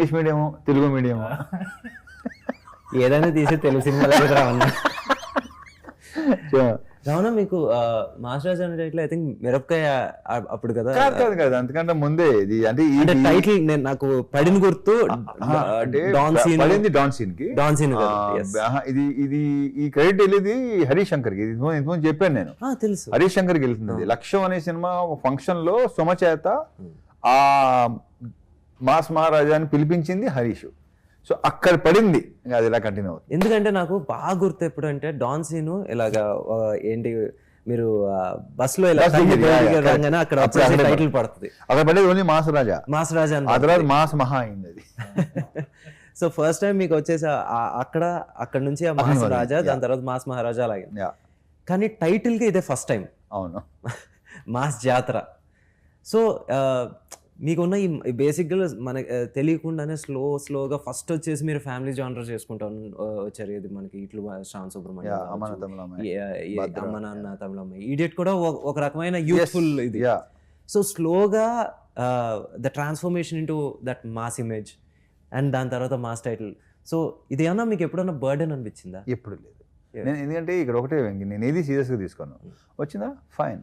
English medium Telugu medium ఏదైనా తీసి తెలుగు సినిమాలు రావన్నా. రావణ మీకు మాస్ రాజా అనే టైటిల్ ఐ థింక్ మిరపకాయ అప్పుడు కదా? కాదు అంతకంటే ముందే ఇది. అంటే టైటిల్ నాకు పడిన గుర్తు డాన్ సీన్ కి. ఇది ఇది ఈ క్రెడిట్ వెళ్ళేది హరీష్ శంకర్ కి. ఇంతకుముందు చెప్పాను నేను, తెలుసు హరీష్ శంకర్ కి వెళ్తుంది. లక్ష్యం అనే సినిమా ఫంక్షన్ లో సుమ చేత ఆ మాస్ మహారాజా అని పిలిపించింది హరీష్. సో అక్కడ పడింది, అది ఇలా కంటిన్యూ అవుతుంది. ఎందుకంటే నాకు బాగా గుర్తు ఎప్పుడు అంటే డాన్ సీన్ ఇలాగా ఏంటి మీరు బస్ లో ఇలా అక్కడ టైటిల్ పడుతుంది, అక్కడ పడేది ఓన్లీ మాస్ రాజా. మాస్ రాజా ఆ తర్వాత మాస్ మహా అయింది అది. సో ఫస్ట్ టైం మీకు వచ్చేసి అక్కడ నుంచి ఆ మాస్ రాజా, దాని తర్వాత మాస్ మహారాజా అలాగే. కానీ టైటిల్ కి ఇదే ఫస్ట్ టైం. అవును, మాస్ జాతర. సో మీకున్న ఈ బేసిక్గా మనకి తెలియకుండానే స్లోగా ఫస్ట్ వచ్చేసి మీరు ఫ్యామిలీ జానర్ చేసుకుంటా వచ్చారు. ఇది మనకి ఇట్లు శ్రావణ సుబ్రహ్మణ్యం, అమ్మ నాన్న తమిళమ్మ, ఈడియట్ కూడా ఒక రకమైన యూత్ఫుల్ ఇది. సో స్లోగా the transformation into that mass image and దాని తర్వాత మాస్ టైటిల్. సో ఇది ఏమన్నా మీకు ఎప్పుడన్నా బర్డెన్ అనిపించిందా? ఎప్పుడు లేదు. నేను ఎందుకంటే ఇక్కడ ఒకటే, నేను ఏది సీరియస్గా తీసుకున్నాను. వచ్చిందా ఫైన్,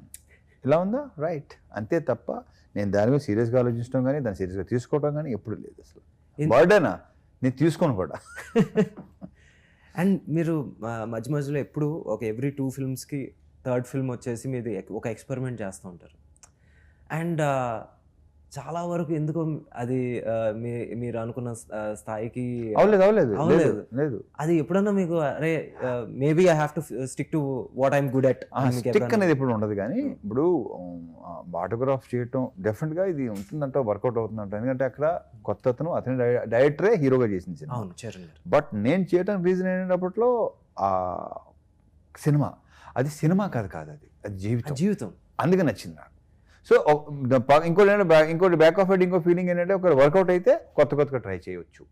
ఇలా ఉందా రైట్, అంతే తప్ప నేను దాని మీద సీరియస్గా ఆలోచించడం కానీ దాన్ని సీరియస్గా తీసుకోవడం కానీ ఎప్పుడు లేదు. అసలు బర్డెనా నేను తీసుకోను కూడా. అండ్ మీరు మధ్య మధ్యలో ఎప్పుడు ఒక ఎవ్రీ 2 ఫిల్మ్స్కి థర్డ్ ఫిల్మ్ వచ్చేసి మీది ఒక ఎక్స్పెరిమెంట్ చేస్తూ ఉంటారు. అండ్ చాలా వరకు ఎందుకో అది మీరు అనుకున్న స్థాయికి అవ్వలేదు. అది ఎప్పుడన్నా మీకు అరే maybe I have to stick to what I'm good at stick అనేది ఎప్పుడు ఉండదు. కానీ ఇప్పుడు ఆటోగ్రాఫ్ చేయటం డెఫినెట్గా ఇది ఉంటుందంట, వర్కౌట్ అవుతుందంట. ఎందుకంటే అక్కడ కొత్త అతని డైరెక్టరే హీరోగా చేసింది. బట్ నేను చేయడానికి రీజన్ ఏంటప్పట్లో ఆ సినిమా, అది సినిమా కాదు, అది జీవితం. అందుకే నచ్చింది నాకు. సో ఇంకోటి బ్యాక్ ఆఫ్ ఇట్ ఇంకో ఫీలింగ్ ఏంటంటే ఒక వర్కౌట్ అయితే కొత్తగా ట్రై చేయవచ్చు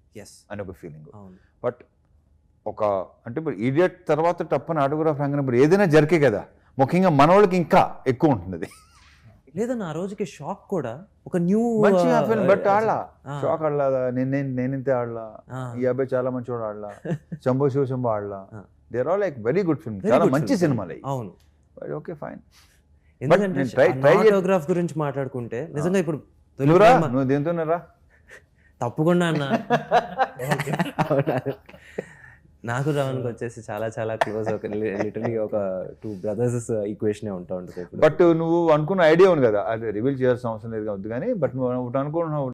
అని ఒక ఫీలింగ్. బట్ అంటే ఇప్పుడు ఈడియట్ తర్వాత టప్పని ఆటోగ్రాఫ్ రంగనప్పుడు ఏదైనా జరిగే కదా, ముఖ్యంగా మన వాళ్ళకి ఇంకా ఎక్కువ ఉంటుంది. లేదన్న ఆ రోజుకి షాక్ కూడా ఒక న్యూ బట్ ఆడలా షాక్ ఆడలా, నేనింతే ఆడలా, ఈ అబ్బాయి చాలా మంచి వాడు ఆడలా, శంభో శివశంభో ఆడలా. There are like very good film, చాలా మంచి సినిమాలు. అవును, ఓకే ఫైన్. ఎందుకంటే ఆటోగ్రాఫ్ గురించి మాట్లాడుకుంటే నిజంగా ఇప్పుడు నువ్వు దేంతో రా తప్పకుండా అన్న. నాకు రావణ్కి వచ్చేసి చాలా క్లోజ్, లిటరలీ ఒక 2 brothers ఈక్వేషన్ ఉంటా ఉంటుంది. బట్ నువ్వు అనుకున్న ఐడియా ఉంది కదా, అది రివీల్ చేయాల్సిన అవసరం లేదు వద్దు కానీ, బట్ నువ్వు అనుకుంటున్నావు